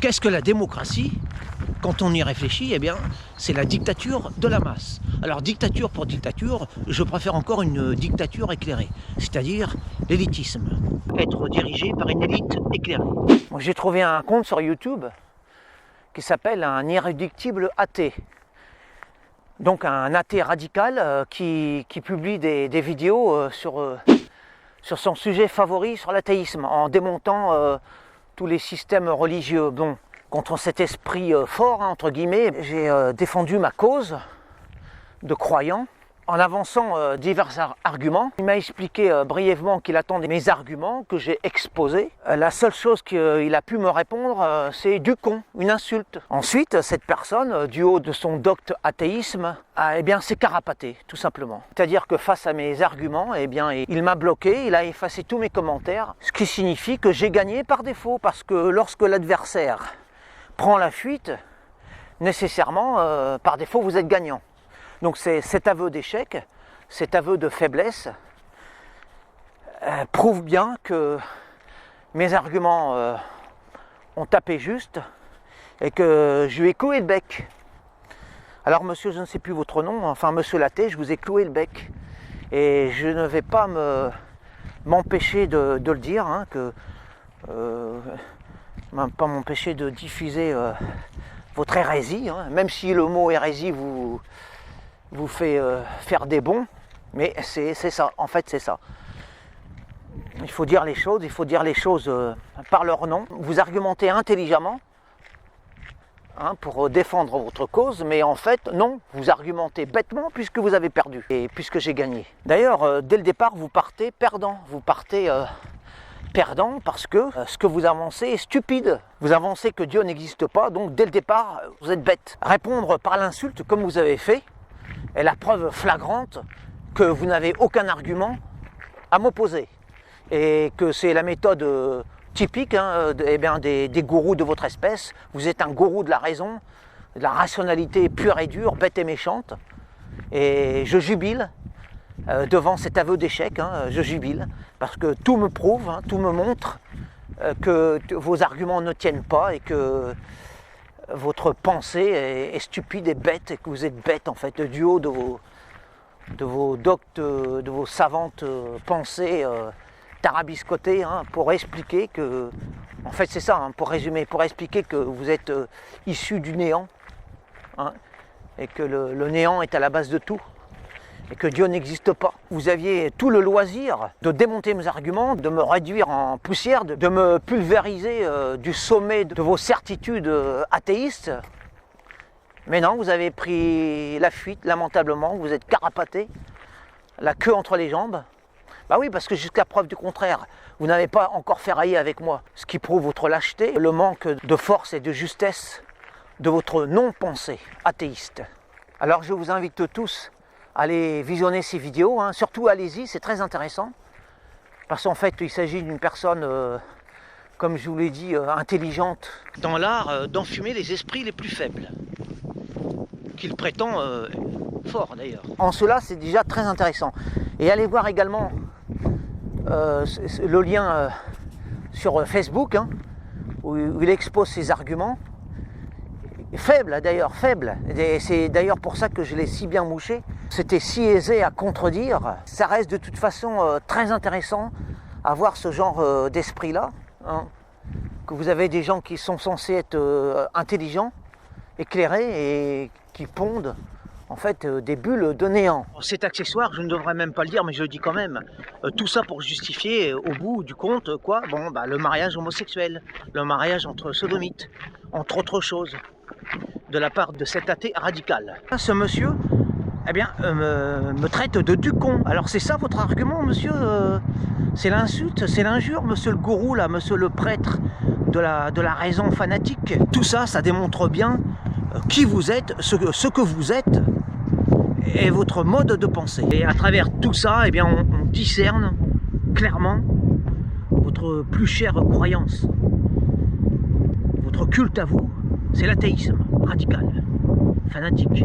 Qu'est-ce que la démocratie? Quand on y réfléchit, eh bien, c'est la dictature de la masse. Alors, dictature pour dictature, je préfère encore une dictature éclairée, c'est-à-dire l'élitisme. Être dirigé par une élite éclairée. J'ai trouvé un compte sur YouTube qui s'appelle un irréductible athée. Donc un athée radical qui publie des vidéos sur son sujet favori, sur l'athéisme, en démontant tous les systèmes religieux. Bon, contre cet esprit fort, entre guillemets, j'ai défendu ma cause de croyant en avançant divers arguments. Il m'a expliqué brièvement qu'il attendait mes arguments, que j'ai exposés. La seule chose qu'il a pu me répondre, c'est du con, une insulte. Ensuite, cette personne, du haut de son docte athéisme, s'est carapaté, tout simplement. C'est-à-dire que face à mes arguments, il m'a bloqué, il a effacé tous mes commentaires, ce qui signifie que j'ai gagné par défaut, parce que lorsque l'adversaire prend la fuite, nécessairement, par défaut, vous êtes gagnant. Donc cet aveu d'échec, cet aveu de faiblesse, prouve bien que mes arguments ont tapé juste et que je lui ai cloué le bec. Alors monsieur, je ne sais plus votre nom, enfin monsieur l'athée, je vous ai cloué le bec. Et je ne vais pas m'empêcher de le dire, hein, pas m'empêcher de diffuser votre hérésie, hein, même si le mot hérésie vous fait faire des bonds, mais c'est ça, en fait c'est ça. Il faut dire les choses, par leur nom. Vous argumentez intelligemment hein, pour défendre votre cause, mais en fait non, vous argumentez bêtement puisque vous avez perdu, et puisque j'ai gagné. D'ailleurs, dès le départ, vous partez perdant, perdant parce que ce que vous avancez est stupide. Vous avancez que Dieu n'existe pas, donc dès le départ, vous êtes bête. Répondre par l'insulte comme vous avez fait, est la preuve flagrante que vous n'avez aucun argument à m'opposer et que c'est la méthode typique hein, des gourous de votre espèce. Vous êtes un gourou de la raison, de la rationalité pure et dure, bête et méchante, et je jubile devant cet aveu d'échec, hein, je jubile parce que tout me prouve, hein, tout me montre que vos arguments ne tiennent pas et que votre pensée est stupide et bête, et que vous êtes bête en fait, du haut de vos doctes, de vos savantes pensées tarabiscotées, hein, pour expliquer que, en fait c'est ça, hein, pour résumer, pour expliquer que vous êtes issu du néant, hein, et que le néant est à la base de tout, et que Dieu n'existe pas. Vous aviez tout le loisir de démonter mes arguments, de me réduire en poussière, de me pulvériser du sommet de vos certitudes athéistes. Mais non, vous avez pris la fuite, lamentablement, vous êtes carapaté, la queue entre les jambes. Bah oui, parce que jusqu'à preuve du contraire, vous n'avez pas encore ferraillé avec moi, ce qui prouve votre lâcheté, le manque de force et de justesse de votre non-pensée athéiste. Alors je vous invite tous allez visionner ces vidéos, hein. Surtout allez-y, c'est très intéressant, parce qu'en fait il s'agit d'une personne, comme je vous l'ai dit, intelligente, dans l'art d'enfumer les esprits les plus faibles, qu'il prétend fort d'ailleurs. En cela c'est déjà très intéressant, et allez voir également le lien sur Facebook, hein, où il expose ses arguments, faible d'ailleurs, faible, et c'est d'ailleurs pour ça que je l'ai si bien mouché. C'était si aisé à contredire. Ça reste de toute façon très intéressant à voir ce genre d'esprit-là, hein, que vous avez des gens qui sont censés être intelligents, éclairés et qui pondent en fait des bulles de néant. Cet accessoire, je ne devrais même pas le dire, mais je le dis quand même, tout ça pour justifier au bout du compte quoi, bon, bah, le mariage homosexuel, le mariage entre sodomites, entre autres choses, de la part de cet athée radical. Ce monsieur me traite de ducon. Alors c'est ça votre argument, monsieur? C'est l'insulte, c'est l'injure, monsieur le gourou, là, monsieur le prêtre de la raison fanatique. Tout ça, ça démontre bien qui vous êtes, ce que vous êtes, et votre mode de pensée. Et à travers tout ça, on discerne clairement votre plus chère croyance, votre culte à vous, c'est l'athéisme radical, fanatique.